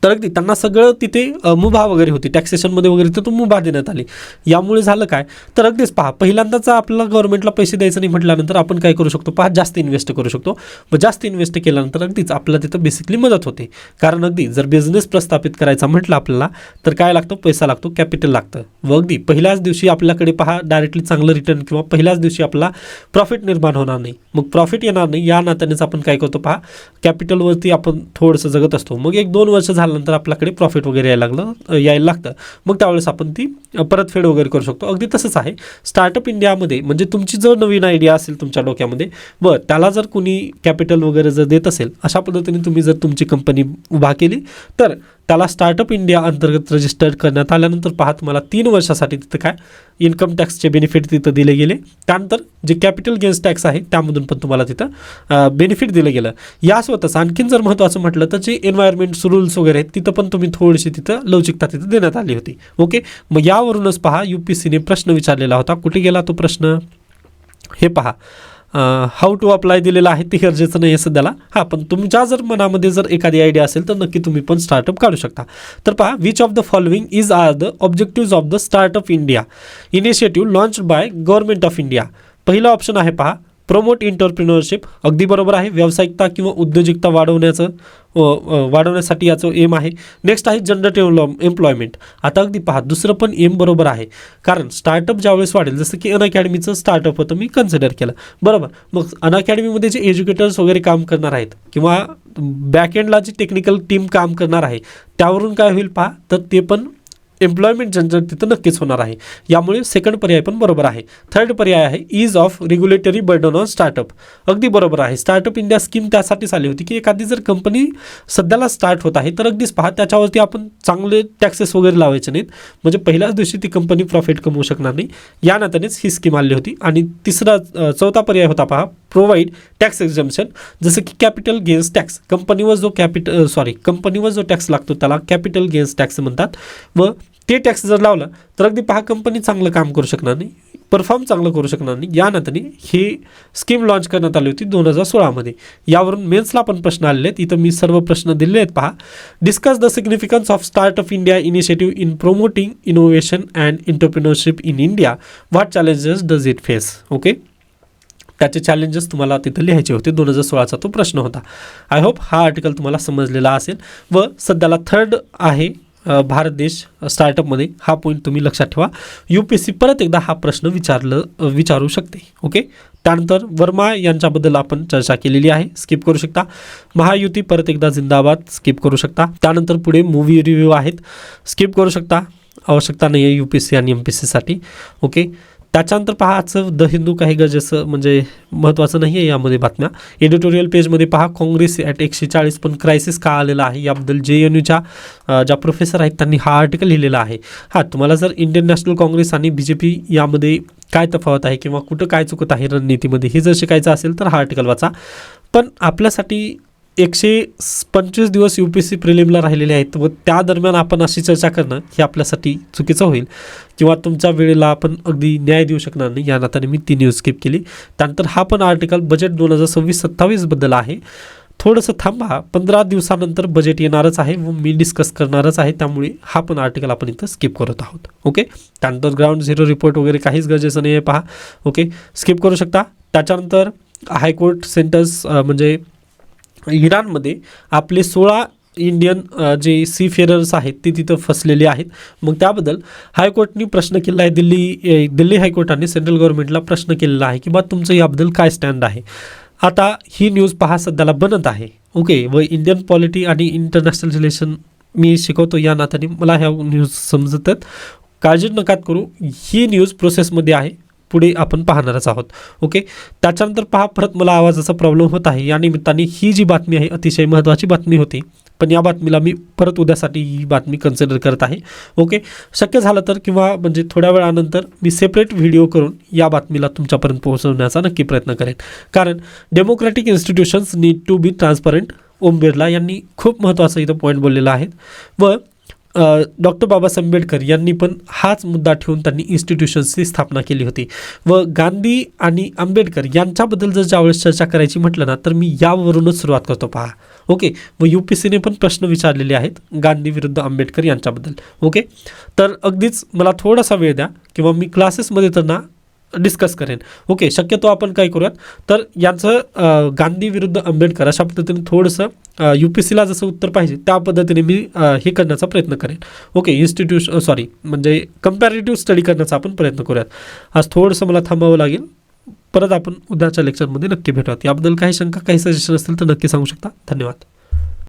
तर अगदी त्यांना सगळं तिथे मुभा वगैरे होती, टॅक्सेशनमध्ये वगैरे तर तो मुभा देण्यात आली. यामुळे झालं काय, तर अगदीच पहा, पहिल्यांदाच आपल्याला गव्हर्नमेंटला पैसे द्यायचं नाही म्हटल्यानंतर आपण काय करू शकतो पहा, जास्त इन्व्हेस्ट करू शकतो. व जास्त इन्व्हेस्ट केल्यानंतर अगदीच आपल्याला तिथं बेसिकली मदत होते. कारण अगदी जर बिझनेस प्रस्थापित करायचा म्हटलं आपल्याला तर काय लागतं, पैसा लागतो, कॅपिटल लागतं. व अगदी पहिल्याच दिवशी आपल्याकडे पहा डायरेक्टली चांगलं रिटर्न किंवा पहिल्याच दिवशी आपला प्रॉफिट निर्माण होणार नाही. मग प्रॉफिट येणार नाही, या नात्यानेच आपण काय करतो पहा, कॅपिटलवरती आपण थोडंसं जगत असतो. मग 1-2 वर्ष झाल्यानंतर आपल्याकडे प्रॉफिट वगैरे यायला लागतं. मग त्यावेळेस आपण ती परतफेड वगैरे करू शकतो. अगदी तसंच आहे स्टार्टअप इंडियामध्ये. म्हणजे तुमची जर नवीन आयडिया असेल तुमच्या डोक्यामध्ये व त्याला जर कुणी कॅपिटल वगैरे जर देत असेल, अशा पद्धतीने तुम्ही जर तुमची कंपनी उभा केली तर त्याला स्टार्टअप इंडिया अंतर्गत रजिस्टर्ड करण्यात आल्यानंतर पहा तुम्हाला 3 वर्षासाठी तिथं काय इन्कम टॅक्सचे बेनिफिट तिथं दिले गेले. त्यानंतर जे कॅपिटल गेन्स टॅक्स आहे त्यामधून पण तुम्हाला तिथं बेनिफिट दिलं गेलं. यासोबतच आणखीन जर महत्त्वाचं म्हटलं तर जे एन्व्हायरमेंट्स रूल्स वगैरे आहेत तिथं पण तुम्ही थोडीशी तिथं लवचिकता तिथं देण्यात आली होती. ओके, मग यावरूनच पहा UPSCने प्रश्न विचारलेला होता. कुठे गेला तो प्रश्न, हे पहा, हाऊ टू अप्लाय दिलेला आहे, ते गरजेचं नाही आहे सध्याला. हां, पण तुमच्या जर मनामध्ये जर एखादी आयडिया असेल तर नक्की तुम्ही पण स्टार्टअप काढू शकता. तर पहा, which of the following is are the objectives of the startup India initiative launched by government of India. पहिला ऑप्शन आहे पहा, प्रमोट एंटरप्रिनरशिप. अगदी बरोबर आहे, व्यावसायिकता किंवा उद्योजकता वाढवण्यासाठी याचं एम आहे. नेक्स्ट आहे जनरेटिव्ह एम्प्लॉयमेंट. आता अगदी पहा, दुसरं पण एम बरोबर आहे, कारण स्टार्टअप ज्यावेळेस वाढेल, जसं की अनअकॅडमीचं स्टार्टअप होतं मी कन्सिडर केलं, बरोबर. मग अनअकॅडमीमध्ये जे एज्युकेटर्स वगैरे काम करणार आहेत किंवा बॅकएंडला जी टेक्निकल टीम काम करणार आहे त्यावरून काय होईल पहा, तर ते पण एम्प्लॉयमेंट जनरेट तिथं नक्कीच होणार आहे. यामुळे सेकंड पर्याय पण बरोबर आहे. थर्ड पर्याय आहे ease of regulatory burden on startup. अगदी बरोबर आहे. स्टार्टअप इंडिया स्कीम त्यासाठीच आली होती की एखादी जर कंपनी सध्याला स्टार्ट होत आहे तर अगदीच पहा त्याच्यावरती आपण चांगले टॅक्सेस वगैरे लावायचे नाहीत, म्हणजे पहिल्याच दिवशी ती कंपनी प्रॉफिट कमवू शकणार नाही. या नात्यानेच ही स्कीम आली होती. आणि चौथा पर्याय होता पहा, प्रोव्हाइड टॅक्स एक्झम्पशन. जसं की कॅपिटल गेन्स टॅक्स. कंपनीवर जो टॅक्स लागतो त्याला कॅपिटल गेन्स टॅक्स म्हणतात. व ते टॅक्स जर लावलं तर अगदी पहा कंपनी चांगलं काम करू शकणार नाही, परफॉर्म चांगलं करू शकणार नाही. या नात्याने ही स्कीम लॉन्च करण्यात आली होती 2016मध्ये. यावरून मेन्सला पण प्रश्न आलेले आहेत. इथं मी सर्व प्रश्न दिलेले आहेत पहा. Discuss the significance of startup India initiative in promoting innovation and entrepreneurship in India. What challenges does it face. Okay, त्याचे चॅलेंजेस तुम्हाला तिथं लिहायचे होते. 2016चा तो प्रश्न होता. आय होप हा आर्टिकल तुम्हाला समजलेला असेल. व सध्याला थर्ड आहे भारत देश स्टार्टअपमध्ये. हा पॉईंट तुम्ही लक्षात ठेवा. UPSC परत एकदा हा प्रश्न विचारू शकते. ओके, त्यानंतर वर्मा यांच्याबद्दल आपण चर्चा केलेली आहे, स्किप करू शकता. महायुती परत एकदा जिंदाबाद, स्किप करू शकता. त्यानंतर पुढे मूवी रिव्ह्यू आहेत, स्किप करू शकता, आवश्यकता नाही आहे UPSC आणि MPSCसाठी. ओके, त्याच्यानंतर पहा आजचं द हिंदू काही गरजेचं म्हणजे महत्त्वाचं नाही आहे यामध्ये बातम्या. एडिटोरियल पेजमध्ये पहा, काँग्रेस ॲट 140 पण क्रायसिस का आलेला आहे याबद्दल JNUच्या ज्या प्रोफेसर आहेत त्यांनी हा आर्टिकल लिहिलेला आहे. हां, तुम्हाला जर इंडियन नॅशनल काँग्रेस आणि BJP यामध्ये काय तफावत आहे किंवा कुठं काय चुकत आहे रणनीतीमध्ये हे जर शिकायचं असेल तर हा आर्टिकल वाचा. पण आपल्यासाठी 125 दिवस UPSC प्रिलिमला राहिलेले आहेत व त्या दरम्यान आपण अशी चर्चा करणं हे आपल्यासाठी चुकीचं होईल किंवा तुमच्या वेळेला आपण अगदी न्याय देऊ शकणार नाही, या नात्याने मी ती न्यूज स्किप केली. त्यानंतर हा पण आर्टिकल बजेट 2026-27 बद्दल आहे. थोडंसं थांबा, 15 दिवसानंतर बजेट येणारच आहे व मी डिस्कस करणारच आहे, त्यामुळे हा पण आर्टिकल आपण इथं स्किप करत आहोत. ओके, त्यानंतर ग्राउंड झिरो रिपोर्ट वगैरे काहीच गरजेचं नाही आहे, पहा. ओके, स्किप करू शकता. त्याच्यानंतर हायकोर्ट सेंटर्स म्हणजे इराणमध्ये आपले 16 इंडियन जे सीफेरर्स आहेत ते तिथं फसलेले आहेत. मग त्याबद्दल हायकोर्टनी प्रश्न केला आहे, दिल्ली हायकोर्टाने सेंट्रल गव्हर्नमेंटला प्रश्न केलेला आहे की बा तुमचं याबद्दल काय स्टँड आहे. आता ही न्यूज पहा सध्याला बनत आहे. ओके, व इंडियन पॉलिटी आणि इंटरनॅशनल रिलेशन मी शिकवतो या नात्याने मला ह्या न्यूज समजतात. काळजी नका करू, ही न्यूज प्रोसेसमध्ये आहे, पुढे आपण पाहणारच आहोत. ओके, त्याच्यानंतर पहा परत मला आवाजाचा प्रॉब्लेम होत आहे. या निमित्ताने ही जी बातमी आहे अतिशय महत्त्वाची बातमी होती, पण या बातमीला मी परत उद्यासाठी ही बातमी कन्सिडर करत आहे. ओके, शक्य झालं तर किंवा म्हणजे थोड्या वेळानंतर मी सेपरेट व्हिडिओ करून या बातमीला तुमच्यापर्यंत पोहोचवण्याचा नक्की प्रयत्न करेन. कारण democratic institutions need to be transparent. Om Birla यांनी खूप महत्त्वाचा इथं पॉईंट बोललेला आहे व डॉक्टर बाबासाहेब आंबेडकर यांनी पण हाच मुद्दा ठेवून त्यांनी इन्स्टिट्यूशन्सची स्थापना केली होती. व गांधी आणि आंबेडकर यांच्याबद्दल जर ज्यावेळेस चर्चा करायची म्हटलं ना तर मी यावरूनच सुरुवात करतो, पहा. ओके, व UPSCने पण प्रश्न विचारलेले आहेत गांधी विरुद्ध आंबेडकर यांच्याबद्दल. ओके, तर अगदीच मला थोडासा वेळ द्या किंवा मी क्लासेसमध्ये तर ना डिस्कस करेन. ओके, शक्यतो आपण काय करूयात तर यांचं गांधी विरुद्ध आंबेडकर अशा पद्धतीने थोडंसं UPSCला जसं उत्तर पाहिजे त्या पद्धतीने मी हे करण्याचा प्रयत्न करेन. ओके, म्हणजे कम्पॅरेटिव्ह स्टडी करण्याचा आपण प्रयत्न करूयात. आज थोडंसं मला थांबावं लागेल, परत आपण उद्याच्या लेक्चरमध्ये नक्की भेटूयात. याबद्दल काही शंका काही सजेशन असतील तर नक्की सांगू शकता. धन्यवाद.